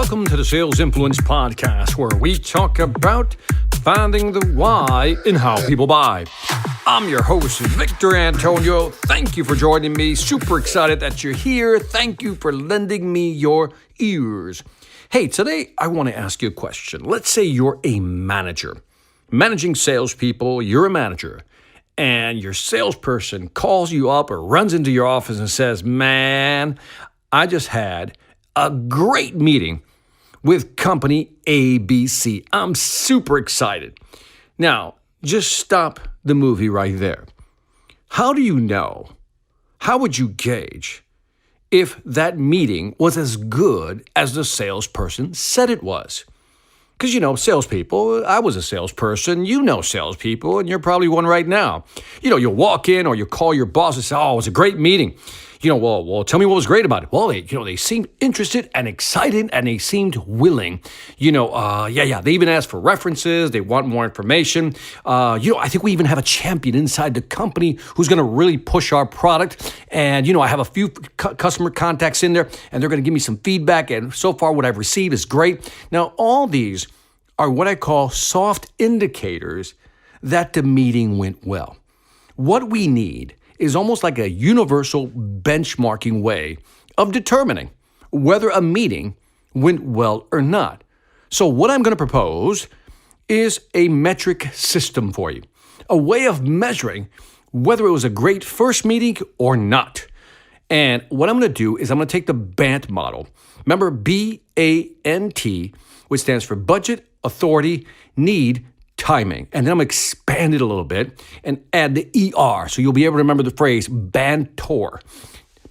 Welcome to the Sales Influence Podcast, where we talk about finding the why in how people buy. I'm your host, Victor Antonio. Thank you for joining me. Super excited that you're here. Thank you for lending me your ears. Hey, today I want to ask you a question. Let's say you're a manager, managing salespeople, you're a manager, and your salesperson calls you up or runs into your office and says, man, I just had a great meeting with company ABC. I'm super excited. Now, just stop the movie right there. How do you know? How would you gauge if that meeting was as good as the salesperson said it was? Because, salespeople, I was a salesperson, salespeople, and you're probably one right now. You'll walk in or you call your boss and say, oh, it was a great meeting. Well, tell me what was great about it. Well, they seemed interested and excited and they seemed willing. They even asked for references. They want more information. I think we even have a champion inside the company who's going to really push our product. And, I have a few customer contacts in there and they're going to give me some feedback. And so far what I've received is great. Now, all these are what I call soft indicators that the meeting went well. What we need is almost like a universal benchmarking way of determining whether a meeting went well or not. So what I'm going to propose is a metric system for you, a way of measuring whether it was a great first meeting or not. And what I'm going to do is I'm going to take the BANT model. Remember, B-A-N-T, which stands for budget, authority, need, timing. And then I'm going to expand it a little bit and add the ER. So you'll be able to remember the phrase BANTER.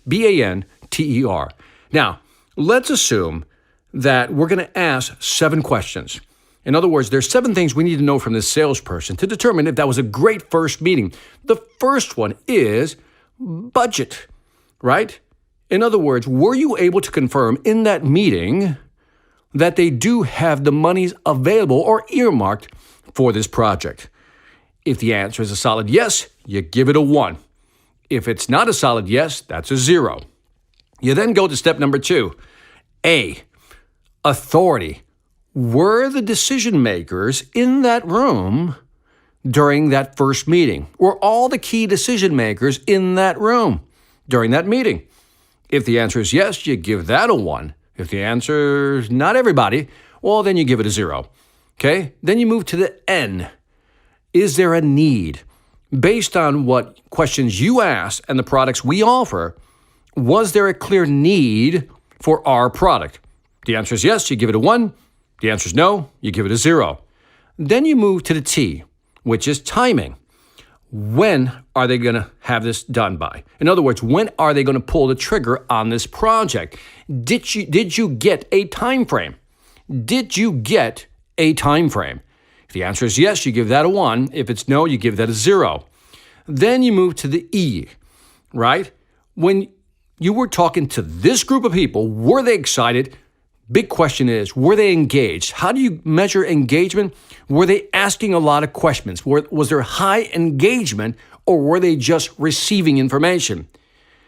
B-A-N-T-E-R. Now, let's assume that we're going to ask 7 questions. In other words, there's 7 things we need to know from this salesperson to determine if that was a great first meeting. The first one is budget, right? In other words, were you able to confirm in that meeting that they do have the monies available or earmarked for this project? If the answer is a solid yes, you give it a 1. If it's not a solid yes, that's a 0. You then go to step number 2. A, authority. Were the decision makers in that room during that first meeting? Were all the key decision makers in that room during that meeting? If the answer is yes, you give that a 1. If the answer is not everybody, well, then you give it a 0. Okay, then you move to the N. Is there a need? Based on what questions you asked and the products we offer, was there a clear need for our product? The answer is yes, you give it a 1. The answer is no, you give it a 0. Then you move to the T, which is timing. When are they going to have this done by? In other words, when are they going to pull the trigger on this project? Did you get a time frame? Did you get a time frame? If the answer is yes, you give that a 1. If it's no, you give that a 0. Then you move to the E, right? When you were talking to this group of people, were they excited? Big question is, were they engaged? How do you measure engagement? Were they asking a lot of questions? Was there high engagement, or were they just receiving information?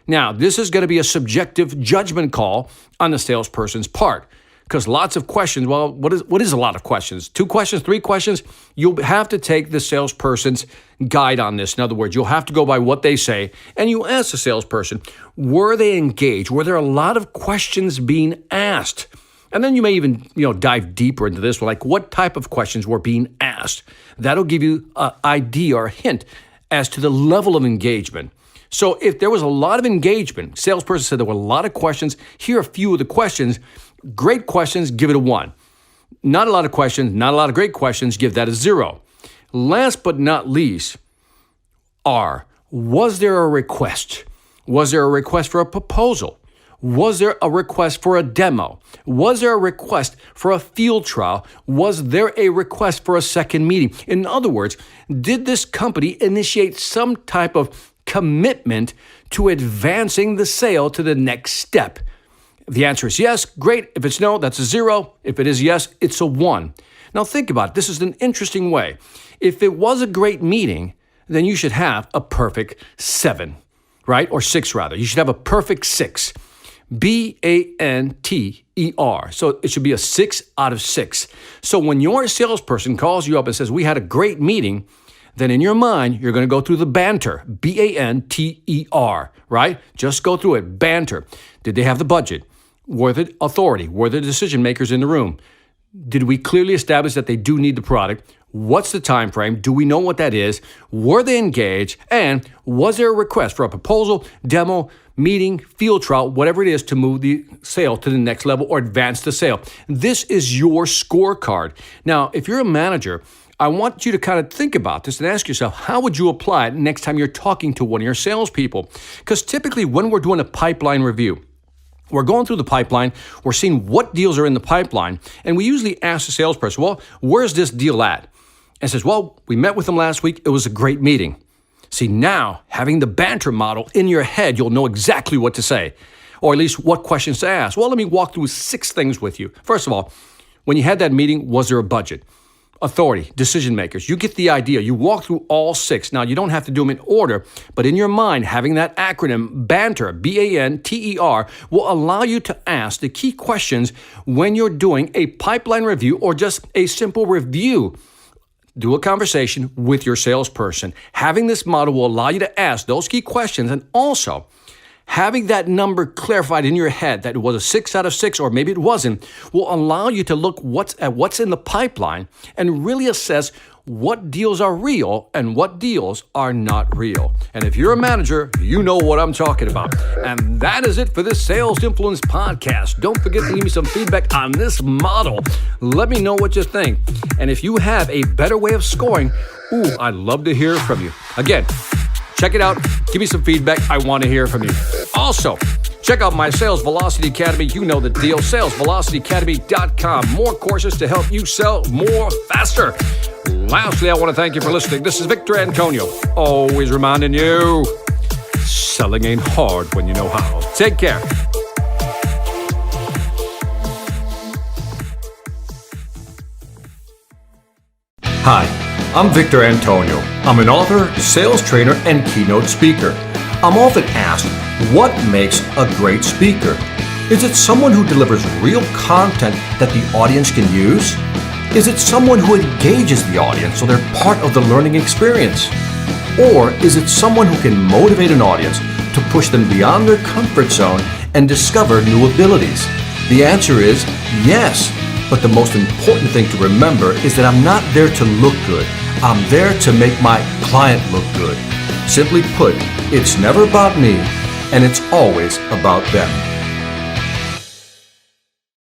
Now, this is going to be a subjective judgment call on the salesperson's part. Because lots of questions, well, what is a lot of questions? 2 questions, 3 questions? You'll have to take the salesperson's guide on this. In other words, you'll have to go by what they say. And you ask the salesperson, were they engaged? Were there a lot of questions being asked? And then you may even, dive deeper into this, like what type of questions were being asked. That'll give you an idea or a hint as to the level of engagement. So if there was a lot of engagement, salesperson said there were a lot of questions, here are a few of the questions. Great questions, give it a 1. Not a lot of questions, not a lot of great questions, give that a 0. Last but not least, R, was there a request? Was there a request for a proposal? Was there a request for a demo? Was there a request for a field trial? Was there a request for a second meeting? In other words, did this company initiate some type of commitment to advancing the sale to the next step? If the answer is yes, great. If it's no, that's a 0. If it is yes, it's a 1. Now think about it. This is an interesting way. If it was a great meeting, then you should have a perfect 7, right? Or 6 rather. You should have a perfect 6. BANTER. So it should be a 6 out of 6. So when your salesperson calls you up and says, we had a great meeting, then in your mind, you're going to go through the BANTER, BANTER, right? Just go through it. BANTER. Did they have the budget? Were the authority? Were the decision makers in the room? Did we clearly establish that they do need the product? What's the time frame? Do we know what that is? Were they engaged? And was there a request for a proposal, demo, meeting, field trial, whatever it is to move the sale to the next level or advance the sale? This is your scorecard. Now, if you're a manager, I want you to kind of think about this and ask yourself, how would you apply it next time you're talking to one of your salespeople? Because typically when we're doing a pipeline review, we're going through the pipeline, we're seeing what deals are in the pipeline, and we usually ask the salesperson, well, where's this deal at? And says, well, we met with them last week. It was a great meeting. See, now, having the BANTER model in your head, you'll know exactly what to say, or at least what questions to ask. Well, let me walk through 6 things with you. First of all, when you had that meeting, was there a budget? Authority, decision makers. You get the idea. You walk through all 6. Now, you don't have to do them in order, but in your mind, having that acronym BANTER, BANTER, will allow you to ask the key questions when you're doing a pipeline review or just a simple review. Do a conversation with your salesperson. Having this model will allow you to ask those key questions, and also having that number clarified in your head that it was a 6 out of 6 or maybe it wasn't will allow you to look at what's in the pipeline and really assess what deals are real and what deals are not real. And if you're a manager, you know what I'm talking about. And that is it for this Sales Influence podcast. Don't forget to leave me some feedback on this model. Let me know what you think. And if you have a better way of scoring, I'd love to hear from you. Again, check it out. Give me some feedback. I want to hear from you. Also, check out my Sales Velocity Academy. You know the deal. SalesVelocityAcademy.com. More courses to help you sell more faster. Lastly, I want to thank you for listening. This is Victor Antonio, always reminding you, selling ain't hard when you know how. Take care. Hi, I'm Victor Antonio. I'm an author, sales trainer, and keynote speaker. I'm often asked, what makes a great speaker? Is it someone who delivers real content that the audience can use? Is it someone who engages the audience so they're part of the learning experience? Or is it someone who can motivate an audience to push them beyond their comfort zone and discover new abilities? The answer is yes. But the most important thing to remember is that I'm not there to look good. I'm there to make my client look good. Simply put, it's never about me, and it's always about them.